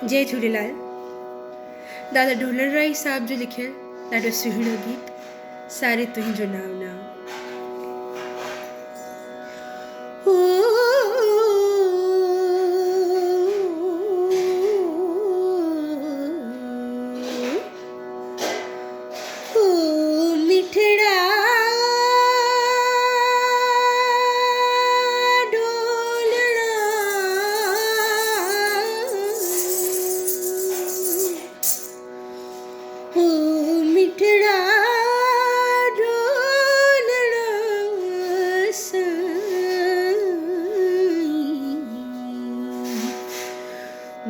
जय झूलेलाल। दादा ढोलर राय साहब जो लिखियल ॾाढो सुहिणो गीत सारे तुंहिंजो नाम नाम। मिठड़ा ढोलना हो, मिठड़ा ढोलना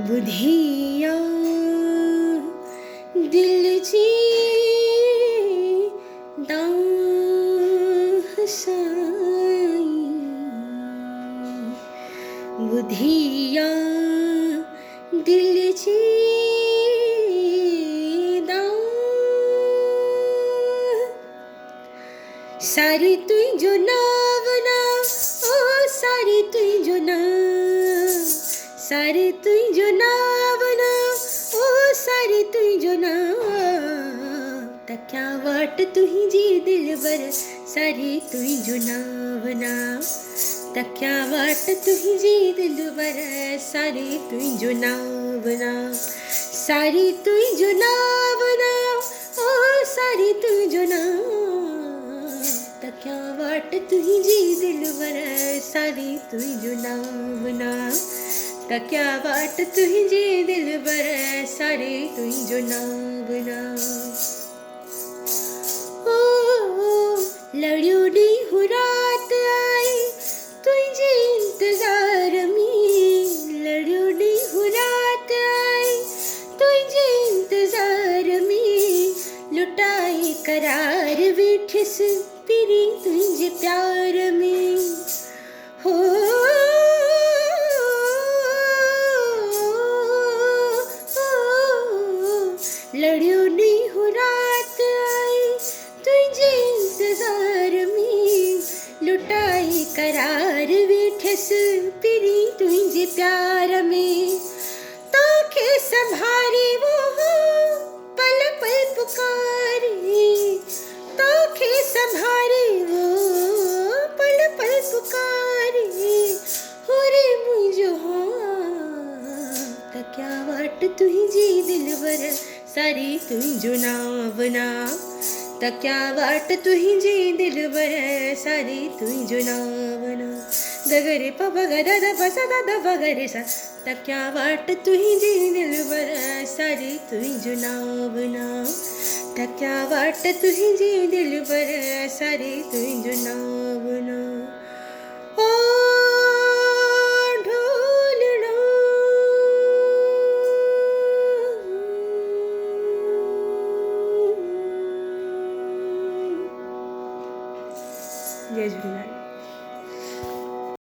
बुधिया दिल जी बुधिया दिल जी सारी तुझो नावना ओ सारी तुझो नाव, सारी तुझो नावना ओ सारी तुझो नाव। तक्या वाट तुझी दिलबर सारी तुझो नावना, तक्या वाट तुझी दिलबर सारी तुझो नावना, सारी तुझो नावना ओ सारी तुझो नाव। तक्या वाट तुझी दिलबर सारी तुझो नावना, तक्या वाट तुझी दिलबर सारी तुझो नावना। लड़ियो ॾींहुं रात आई तुझे इंतजार में, लड़ियो ॾींहुं रात आई तुझे इंतजार में। लुटाए करार वेठिस पिरी तुझे प्यार में हो। लड़ियो ॾींहुं रात आई तुझे इंतजार में, लुटाई करार वेठस पिरी तुझे प्यार में। ताके संभारे वो पल पल पुकारे, ताके संभारे वो पल पल पुकारे हो रे मुझो। तक्या वाट तुझी दिलबर सारी तुझो नावना, तक्या वाट तुझी दिलबर सारी तुझो नावना। गगरे प ग द द प स द द प ग रे सा। तक्या वाट तुझी दिलबर सारी तुझो नावना, तक्या वाट तुझी दिलबर सारी तुझो नावना। ओ ढोलना जय झूलेलाल।